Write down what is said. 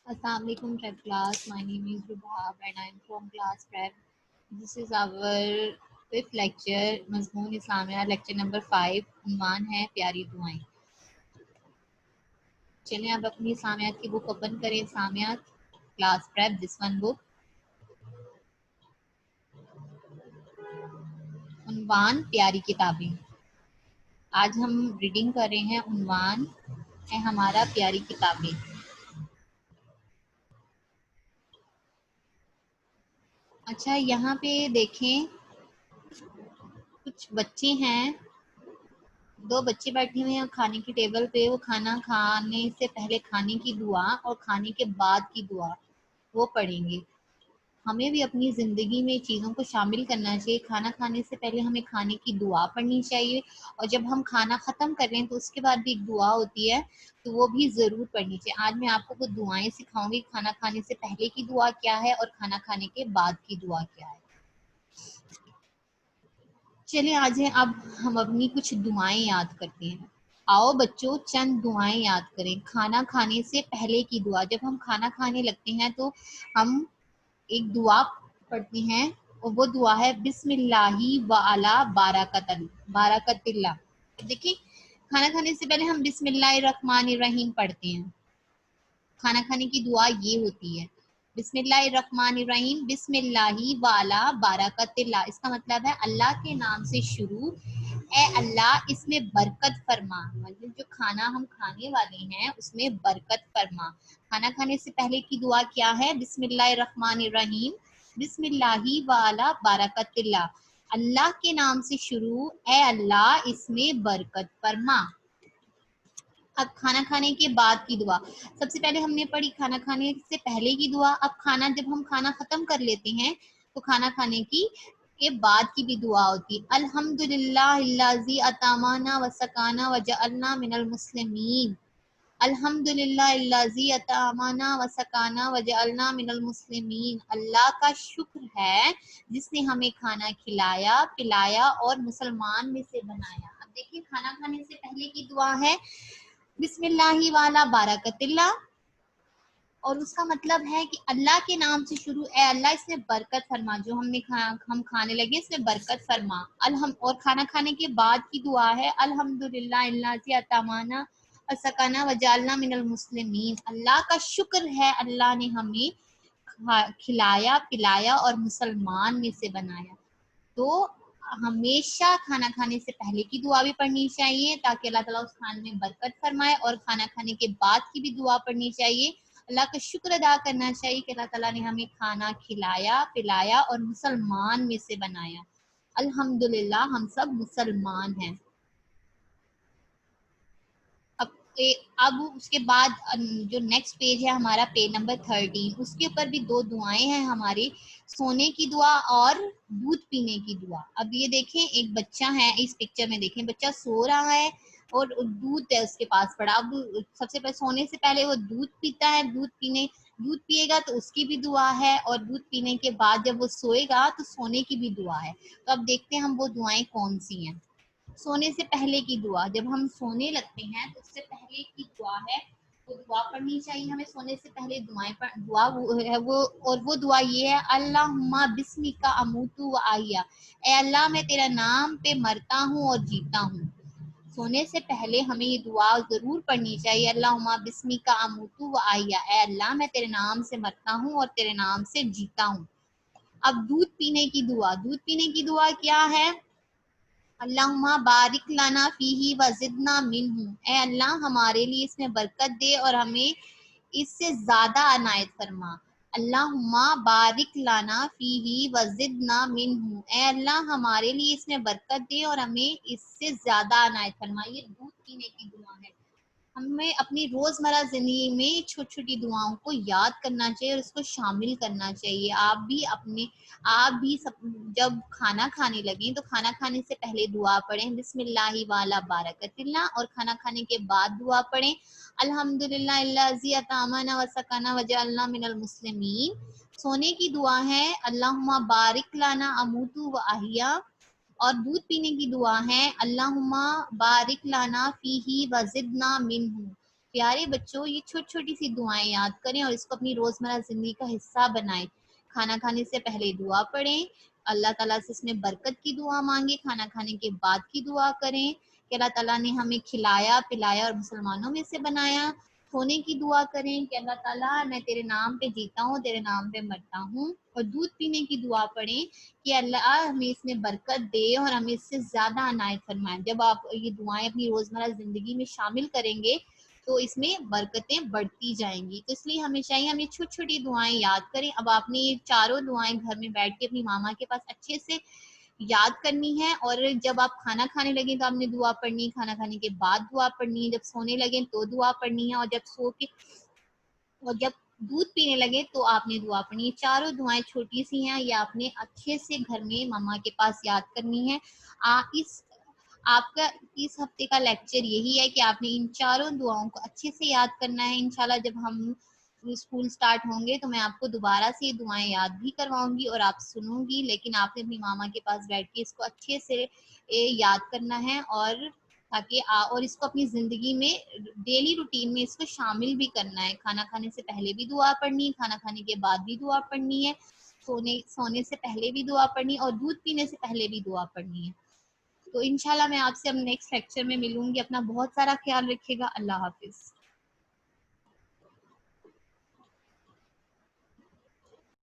Assalamu alaikum prep class. My name is Rubab and I am from class prep. This is our fifth lecture, मज़मून Islamia, lecture number 5. उन्वान है प्यारी दुआएं. चलें अब अपनी इस्लामियात की बुक ओपन करें. इस्लामियात class prep, this one book. उन्वान प्यारी किताबें. आज हम रीडिंग कर रहे हैं. उन्वान है हमारा प्यारी किताबें. अच्छा, यहाँ पे देखें, कुछ बच्चे हैं, दो बच्चे बैठे हुए हैं खाने की टेबल पे. वो खाना खाने से पहले खाने की दुआ और खाने के बाद की दुआ वो पढ़ेंगे. हमें भी अपनी ज़िंदगी में चीज़ों को शामिल करना चाहिए. खाना खाने से पहले हमें खाने की दुआ पढ़नी चाहिए और जब हम खाना ख़त्म कर रहे हैं तो उसके बाद भी एक दुआ होती है, तो वो भी ज़रूर पढ़नी चाहिए. आज मैं आपको कुछ दुआएं सिखाऊंगी. खाना खाने से पहले की दुआ क्या है और खाना खाने के बाद की दुआ क्या है. चलिए आज है, अब हम अपनी कुछ दुआएं याद करते हैं. आओ बच्चों, चंद दुआएं याद करें. खाना खाने से पहले की दुआ. जब हम खाना खाने लगते हैं तो हम एक दुआ पढ़ते हैं और वो दुआ है बिस्मिल्लाही व अला बारकतिल्ला. देखिए, खाना खाने से पहले हम बिस्मिल्लाहिर्रहमानिर्रहीम पढ़ते हैं. खाना खाने की दुआ ये होती है बिस्मिल्लाहिर्रहमानिर्रहीम, बिस्मिल्लाही वाला बारकतिल्ला. इसका मतलब है अल्लाह के नाम से शुरू, ए अल्लाह इसमें बरकत फरमा. मतलब जो खाना हम खाने वाले हैं उसमें बरकत फरमा. खाना खाने से पहले की दुआ क्या है? बिस्मिल्लाहिर्रहमानिर्रहीम, बिस्मिल्लाही वाला बारकतिल्ला. अल्लाह के नाम से शुरू, ए अल्लाह इसमें बरकत फरमा. अब खाना खाने के बाद की दुआ. सबसे पहले हमने पढ़ी खाना खाने से पहले की दुआ. अब खाना, जब हम खाना खत्म कर लेते हैं तो खाना खाने की के बाद की भी दुआ होती है. अल्हम्दुलिल्लाहिल्लज़ी अतामाना व सकाना व जअलना मिनल मुस्लिमीन. अल्हम्दुलिल्लाहिल्लज़ी अतामाना व सकाना व जअलना मिनल मुस्लिमीन. अल्लाह का शुक्र है जिसने हमें खाना खिलाया, पिलाया और मुसलमान में से बनाया. अब देखिए, खाना खाने से पहले की दुआ है बिस्मिल्लाही वाला बारकतिल्ला और उसका मतलब है कि अल्लाह के नाम से शुरू, ए अल्लाह इसमें बरकत फरमा. जो हम खाने लगे इसमें बरकत फरमा. और खाना खाने के बाद की दुआ है अल्हम्दुलिल्लाहिल्लज़ी अतामाना असकाना वजालना मिनल मुस्लिमीन. अल्लाह का शुक्र है, अल्लाह ने हमें खिलाया, पिलाया और मुसलमान में से बनाया. तो हमेशा खाना खाने से पहले की दुआ भी पढ़नी चाहिए ताकि अल्लाह ताला उस खाने में बरकत फरमाए, और खाना खाने के बाद की भी दुआ पढ़नी चाहिए. अल्लाह का शुक्र अदा करना चाहिए कि अल्लाह ताला ने हमें खाना खिलाया, पिलाया और मुसलमान में से बनाया. अल्हम्दुलिल्लाह, हम सब मुसलमान हैं. अब अब उसके बाद जो नेक्स्ट पेज है हमारा, पेज नंबर 13, उसके ऊपर भी दो दुआएं हैं हमारी. सोने की दुआ और दूध पीने की दुआ. अब ये देखें, एक बच्चा है, इस पिक्चर में देखें, बच्चा सो रहा है और दूध है उसके पास पड़ा. अब सबसे पहले सोने से पहले वो दूध पीता है. दूध पिएगा तो उसकी भी दुआ है, और दूध पीने के बाद जब वो सोएगा तो सोने की भी दुआ है. तो अब देखते हैं हम वो दुआएं कौन सी हैं. सोने से पहले की दुआ. जब हम सोने लगते हैं तो उससे पहले की दुआ है, वो दुआ पढ़नी चाहिए हमें. सोने से पहले दुआ वो है वो, और वो दुआ ये है अल्लाहुम्मा बिस्मिका अमूतु व आहिया. ए अल्लाह, मैं तेरा नाम पे मरता हूँ और जीता हूँ. सोने से पहले हमें ये दुआ जरूर पढ़नी चाहिए. अल्लाहुम्मा बिस्मिका अमूतु व आहिया. ए अल्लाह, मैं तेरे नाम से मरता हूँ और तेरे नाम से जीता हूँ. अब दूध पीने की दुआ. दूध पीने की दुआ क्या है? अल्लाहुम्मा बारिक लाना फीही व ज़िदना मिन्हु. ए अल्लाह, हमारे लिए इसमें बरकत दे और हमें इससे ज्यादा अनायत फरमा. अल्लाहुम्मा बारिक लाना फीही व ज़िदना मिन्हु. ए अल्लाह, हमारे लिए इसमें बरकत दे और हमें इससे ज्यादा अनायत फरमा. ये दूध पीने की दुआ है. हमें अपनी रोजमर्रा जिंदगी में छोटी छोटी दुआओं को याद करना चाहिए और उसको शामिल करना चाहिए. आप भी सब जब खाना खाने लगे तो खाना खाने से पहले दुआ पढ़ें बिस्मिल्लाही वाला बारकतिल्ला, और खाना खाने के बाद दुआ पढ़ें अल्हम्दुलिल्लाहिल्लज़ी अतामाना व सकाना व जअलना मिनल मुस्लिमीन. सोने की दुआ है अल्लाहुम्मा बारिक लाना अमूतु व अहिया, और दूध पीने की दुआ है अल्लाहुम्मा बारिक लाना फीही व ज़िदना मिन्हु, پیارے بچوں یہ چھوٹی چھوٹی سی دعائیں یاد کریں اور اس کو اپنی روزمرہ زندگی کا حصہ بنائیں. کھانا کھانے سے پہلے دعا پڑھیں, اللہ تعالیٰ سے اس میں برکت کی دعا مانگیں, کھانا کھانے کے بعد کی دعا کریں کہ اللہ تعالیٰ نے ہمیں کھلایا پلایا اور مسلمانوں میں سے بنایا. سونے کی دعا کریں کہ اللہ تعالیٰ میں تیرے نام پہ جیتا ہوں, تیرے نام پہ مرتا ہوں. اور دودھ پینے کی دعا پڑھیں کہ اللہ ہمیں اس میں برکت دے اور ہمیں اس سے زیادہ عنایت فرمائے. جب آپ یہ دعائیں اپنی روزمرہ زندگی میں شامل کریں گے تو اس میں برکتیں بڑھتی جائیں گی. تو اس لیے ہمیں چاہیے ہم یہ چھوٹی چھوٹی دعائیں یاد کریں. اب آپ نے یہ چاروں دعائیں گھر میں بیٹھ کے اپنی ماما کے پاس اچھے سے یاد کرنی ہے. اور جب آپ کھانا کھانے لگیں تو آپ نے دعا پڑھنی ہے, کھانا کھانے کے بعد دعا پڑھنی ہے, جب سونے لگیں تو دعا پڑھنی ہے, اور جب سو کے اور جب دودھ پینے لگے تو آپ نے دعا پڑھنی ہے. چاروں دعائیں چھوٹی سی ہیں, یہ آپ نے اچھے سے گھر میں ماما کے پاس یاد کرنی ہے. آپ کا اس ہفتے کا لیکچر یہی ہے کہ آپ نے ان چاروں دعاؤں کو اچھے سے یاد کرنا ہے. انشاءاللہ جب ہم اسکول سٹارٹ ہوں گے تو میں آپ کو دوبارہ سے یہ دعائیں یاد بھی کرواؤں گی اور آپ سنوں گی, لیکن آپ نے اپنی ماما کے پاس بیٹھ کے اس کو اچھے سے یاد کرنا ہے اور تاکہ اور اس کو اپنی زندگی میں ڈیلی روٹین میں اس کو شامل بھی کرنا ہے. کھانا کھانے سے پہلے بھی دعا پڑھنی ہے, کھانا کھانے کے بعد بھی دعا پڑھنی ہے, سونے سے پہلے بھی دعا پڑھنی ہے, اور دودھ پینے سے پہلے بھی دعا پڑھنی ہے. تو انشاءاللہ میں آپ سے اب نیکسٹ لیکچر میں ملوں گی. اپنا بہت سارا خیال رکھیے گا. اللہ حافظ.